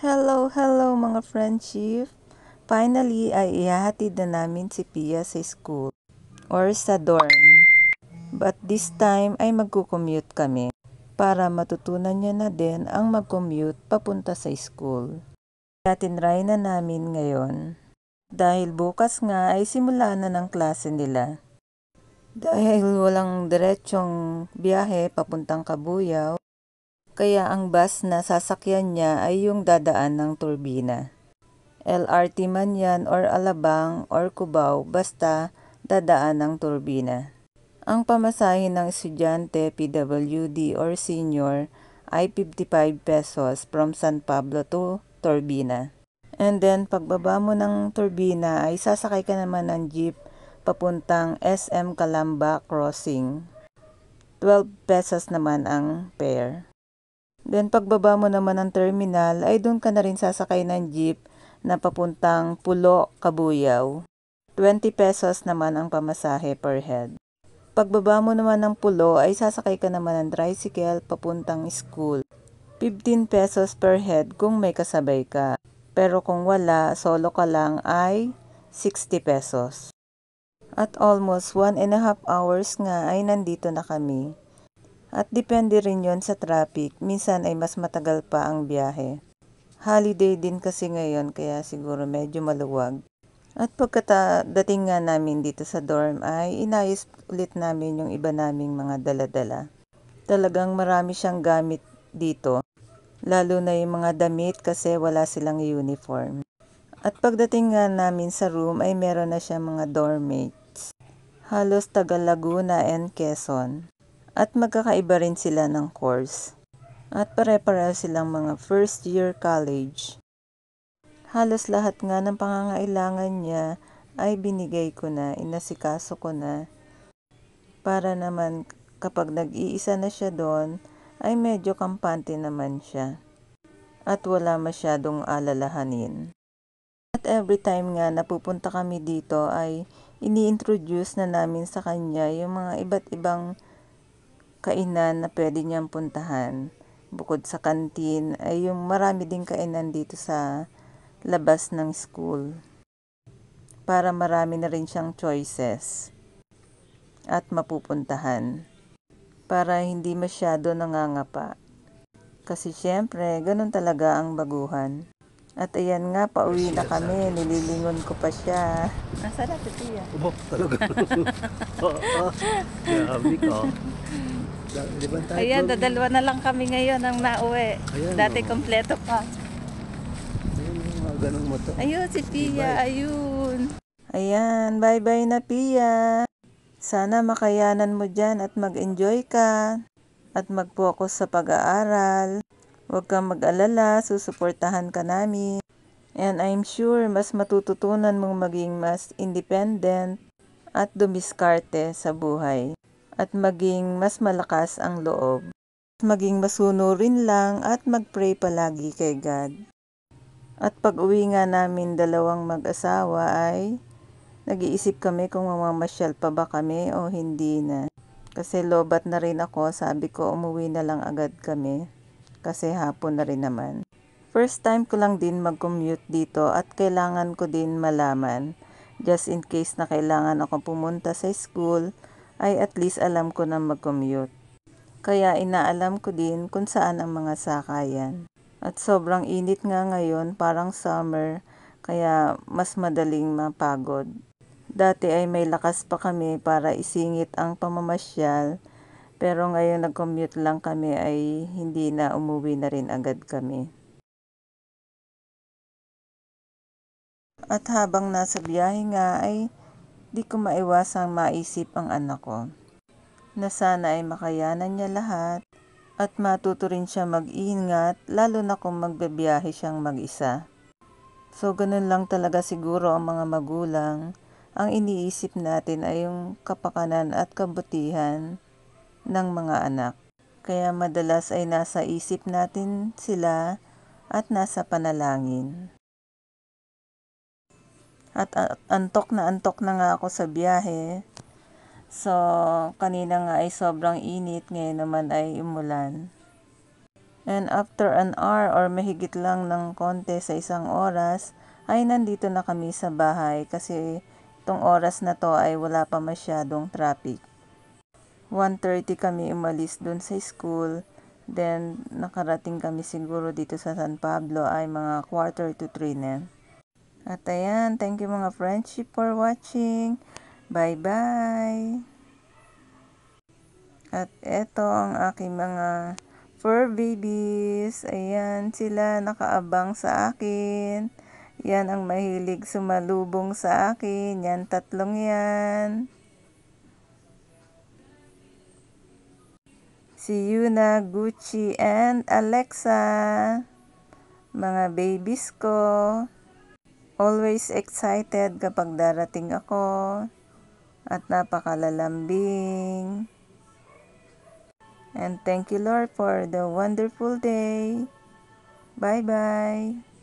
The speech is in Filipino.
Hello mga friendship! Finally ay ihahatid na namin si Pia sa school or sa dorm. But this time ay magko-commute kami para matutunan niya na din ang mag-commute papunta sa school. Kaya tinry na namin ngayon dahil bukas nga ay simula na ng klase nila. Dahil walang diretsong biyahe papuntang Kabuyaw, kaya ang bus na sasakyan niya ay yung dadaan ng Turbina. LRT man yan or Alabang or Cubao, basta dadaan ng Turbina. Ang pamasahe ng estudyante, PWD or senior ay 55 pesos from San Pablo to Turbina. And then pagbaba mo ng Turbina ay sasakay ka naman ng jeep papuntang SM Calamba Crossing. 12 pesos naman ang fare. Then pagbaba mo naman ng terminal ay doon ka na rin sasakay ng jeep na papuntang Pulo, Kabuyaw. 20 pesos naman ang pamasahe per head. Pagbaba mo naman ng Pulo ay sasakay ka naman ng tricycle papuntang school. 15 pesos per head kung may kasabay ka. Pero kung wala, solo ka lang ay 60 pesos. At almost 1.5 hours nga ay nandito na kami. At depende rin yon sa traffic, minsan ay mas matagal pa ang biyahe. Holiday din kasi ngayon kaya siguro medyo maluwag. At pagkadating nga namin dito sa dorm ay inayos ulit namin yung iba naming mga dala-dala. Talagang marami siyang gamit dito, lalo na yung mga damit kasi wala silang uniform. At pagdating nga namin sa room ay meron na siya mga dorm mates. Halos taga Laguna and Quezon. At magkakaiba rin sila ng course. At pare-pareho silang mga first year college. Halos lahat nga ng pangangailangan niya ay binigay ko na, inasikaso ko na. Para naman kapag nag-iisa na siya doon, ay medyo kampante naman siya. At wala masyadong alalahanin. At every time nga napupunta kami dito ay ini-introduce na namin sa kanya yung mga iba't ibang kainan na pwede niyang puntahan. Bukod sa kantin ay yung marami ding kainan dito sa labas ng school. Para marami na rin siyang choices at mapupuntahan. Para hindi masyado nangangapa. Kasi syempre, ganun talaga ang baguhan. At ayan nga, pauwi na kami. Nililingon ko pa siya. Nasaan na si Tia? Talaga. Grabe ka. Ayan, dadalwa na lang kami ngayon ang nauwi. Ayan, Dati kompleto pa. Ayun, mga ganong moto. Ayun, si Pia, ayun. Ayan, bye-bye na Pia. Sana makayanan mo dyan at mag-enjoy ka. At mag-focus sa pag-aaral. Huwag kang mag-alala, susuportahan ka namin. And I'm sure mas matututunan mong maging mas independent at dumiskarte sa buhay. At maging mas malakas ang loob. Maging masunurin lang at mag-pray palagi kay God. At pag uwi nga namin dalawang mag-asawa ay nag-iisip kami kung mamamasyal pa ba kami o hindi na. Kasi lobat na rin ako, sabi ko umuwi na lang agad kami. Kasi hapon na rin naman. First time ko lang din mag-commute dito at kailangan ko din malaman. Just in case na kailangan ako pumunta sa school, ay at least alam ko na mag-commute. Kaya inaalam ko din kung saan ang mga sakayan. At sobrang init nga ngayon, parang summer, kaya mas madaling mapagod. Dati ay may lakas pa kami para isingit ang pamamasyal, pero ngayon nag-commute lang kami ay hindi na, umuwi na rin agad kami. At habang nasa biyahe nga ay di ko maiwasang maisip ang anak ko. Na sana ay makayanan niya lahat at matuto rin siya mag-ingat lalo na kung magbabiyahe siyang mag-isa. So ganun lang talaga siguro ang mga magulang. Ang iniisip natin ay yung kapakanan at kabutihan ng mga anak. Kaya madalas ay nasa isip natin sila at nasa panalangin. At antok na nga ako sa biyahe. So kanina nga ay sobrang init, ngayon naman ay umulan. And after an hour or mahigit lang ng konti sa isang oras, ay nandito na kami sa bahay kasi itong oras na to ay wala pa masyadong traffic. 1:30 kami umalis dun sa school. Then, nakarating kami siguro dito sa San Pablo ay mga 2:45 na. At ayan, thank you mga friendship for watching. Bye-bye! At eto ang aking mga fur babies. Ayan sila nakaabang sa akin. Yan ang mahilig sumalubong sa akin. Yan, tatlong yan. Si Yuna, Gucci, and Alexa. Mga babies ko. Always excited kapag darating ako. At napakalalambing. And thank you Lord for the wonderful day. Bye-bye.